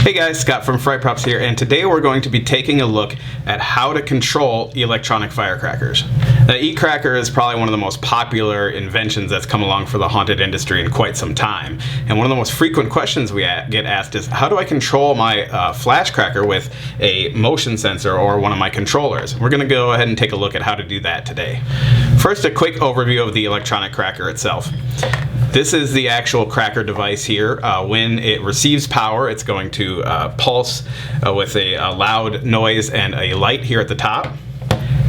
Hey guys, Scott from Firecrackers here, and today we're going to be taking a look at how to control electronic firecrackers. The e-cracker is probably one of the most popular inventions that's come along for the haunted industry in quite some time. And one of the most frequent questions we get asked is, how do I control my flash cracker with a motion sensor or one of my controllers? We're going to go ahead and take a look at how to do that today. First, a quick overview of the electronic cracker itself. This is the actual cracker device here. When it receives power, it's going to pulse with a loud noise and a light here at the top.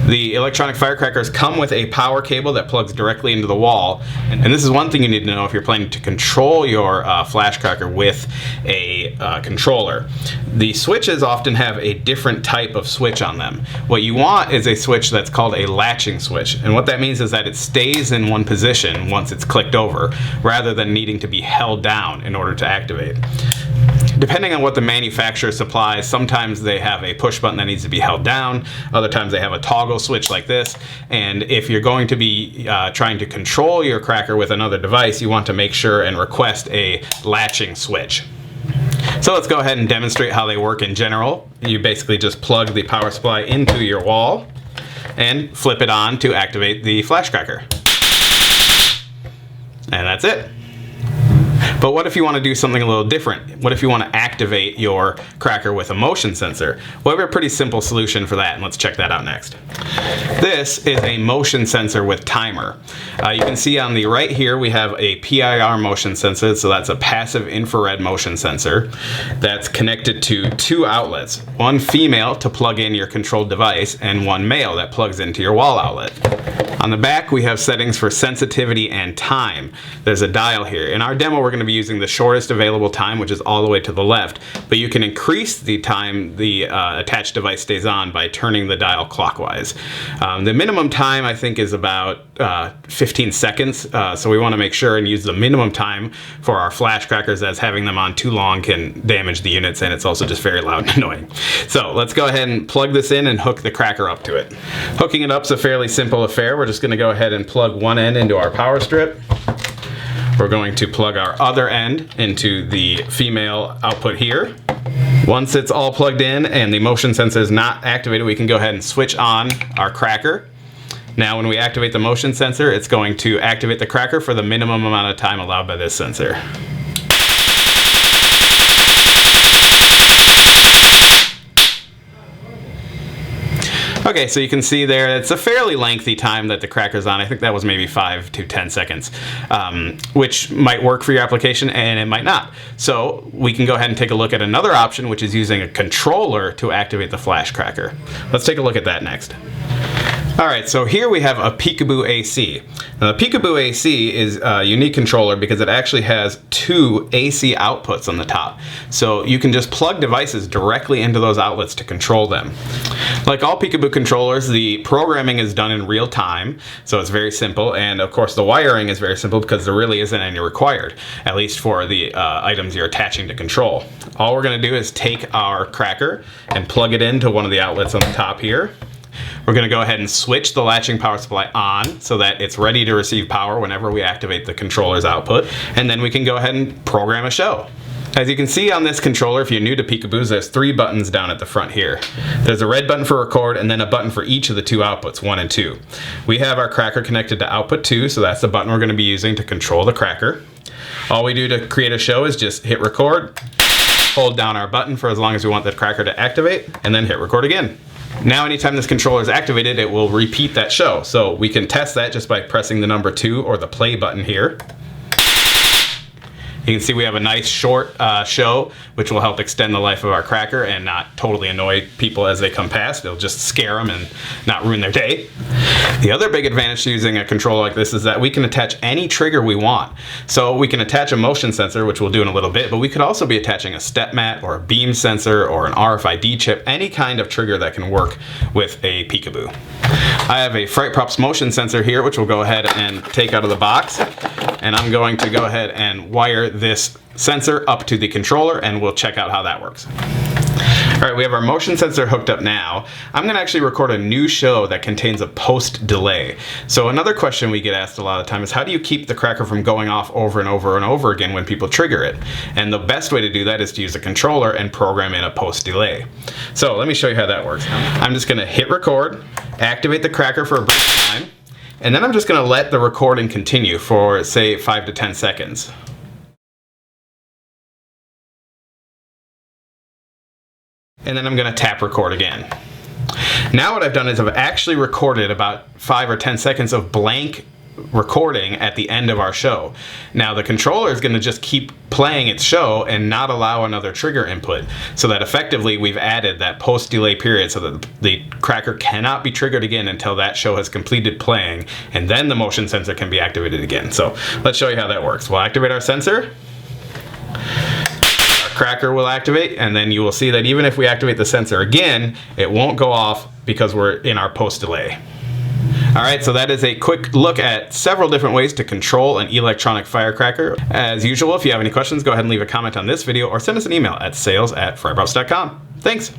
The electronic firecrackers come with a power cable that plugs directly into the wall. And this is one thing you need to know if you're planning to control your flash cracker with a controller. The switches often have a different type of switch on them. What you want is a switch that's called a latching switch. And what that means is that it stays in one position once it's clicked over, rather than needing to be held down in order to activate. Depending on what the manufacturer supplies, sometimes they have a push button that needs to be held down, other times they have a toggle switch like this, and if you're going to be trying to control your cracker with another device, you want to make sure and request a latching switch. So let's go ahead and demonstrate how they work in general. You basically just plug the power supply into your wall and flip it on to activate the flash cracker. And that's it. But what if you want to do something a little different? What if you want to activate your cracker with a motion sensor? Well, we have a pretty simple solution for that, and let's check that out next. This is a motion sensor with timer. You can see on the right here we have a PIR motion sensor, so that's a passive infrared motion sensor that's connected to two outlets. One female to plug in your controlled device, and one male that plugs into your wall outlet. On the back we have settings for sensitivity and time. There's a dial here. In our demo we're going to be using the shortest available time, which is all the way to the left, but you can increase the time the attached device stays on by turning the dial clockwise. The minimum time I think is about 15 seconds, so we want to make sure and use the minimum time for our flash crackers, as having them on too long can damage the units, and it's also just very loud and annoying. So let's go ahead and plug this in and hook the cracker up to it. Hooking it up is a fairly simple affair. We're just going to go ahead and plug one end into our power strip. We're going to plug our other end into the female output here. Once it's all plugged in and the motion sensor is not activated, we can go ahead and switch on our cracker. Now when we activate the motion sensor, it's going to activate the cracker for the minimum amount of time allowed by this sensor. Okay, so you can see there, it's a fairly lengthy time that the cracker's on. I think that was maybe 5 to 10 seconds, which might work for your application and it might not. So we can go ahead and take a look at another option, which is using a controller to activate the flash cracker. Let's take a look at that next. Alright, so here we have a Peekaboo AC. Now the Peekaboo AC is a unique controller because it actually has two AC outputs on the top. So you can just plug devices directly into those outlets to control them. Like all Peekaboo controllers, the programming is done in real time, so it's very simple, and of course the wiring is very simple because there really isn't any required, at least for the items you're attaching to control. All we're going to do is take our cracker and plug it into one of the outlets on the top here. We're going to go ahead and switch the latching power supply on so that it's ready to receive power whenever we activate the controller's output, and then we can go ahead and program a show. As you can see on this controller, if you're new to Peekaboos, there's 3 buttons down at the front here. There's a red button for record and then a button for each of the 2 outputs, 1 and 2. We have our cracker connected to output 2, so that's the button we're going to be using to control the cracker. All we do to create a show is just hit record, hold down our button for as long as we want the cracker to activate, and then hit record again. Now anytime this controller is activated, it will repeat that show. So we can test that just by pressing the number 2 or the play button here. You can see we have a nice short show, which will help extend the life of our cracker and not totally annoy people as they come past. It'll just scare them and not ruin their day. The other big advantage to using a controller like this is that we can attach any trigger we want. So we can attach a motion sensor, which we'll do in a little bit, but we could also be attaching a step mat or a beam sensor or an RFID chip, any kind of trigger that can work with a Peekaboo. I have a Firecrackers motion sensor here, which we'll go ahead and take out of the box. And I'm going to go ahead and wire this sensor up to the controller, and we'll check out how that works. All right, we have our motion sensor hooked up now. I'm going to actually record a new show that contains a post delay. So another question we get asked a lot of the time is, how do you keep the cracker from going off over and over and over again when people trigger it? And the best way to do that is to use a controller and program in a post delay. So let me show you how that works. I'm just going to hit record, activate the cracker for a brief time, and then I'm just going to let the recording continue for, say, 5 to 10 seconds. And then I'm going to tap record again. Now what I've done is I've actually recorded about 5 or 10 seconds of blank recording at the end of our show. Now the controller is going to just keep playing its show and not allow another trigger input, so that effectively we've added that post delay period so that the cracker cannot be triggered again until that show has completed playing, and then the motion sensor can be activated again. So let's show you how that works. We'll activate our sensor. Cracker will activate, and then you will see that even if we activate the sensor again, it won't go off because we're in our post delay. Alright, so that is a quick look at several different ways to control an electronic firecracker. As usual, if you have any questions, go ahead and leave a comment on this video or send us an email at sales@fireprops.com. Thanks!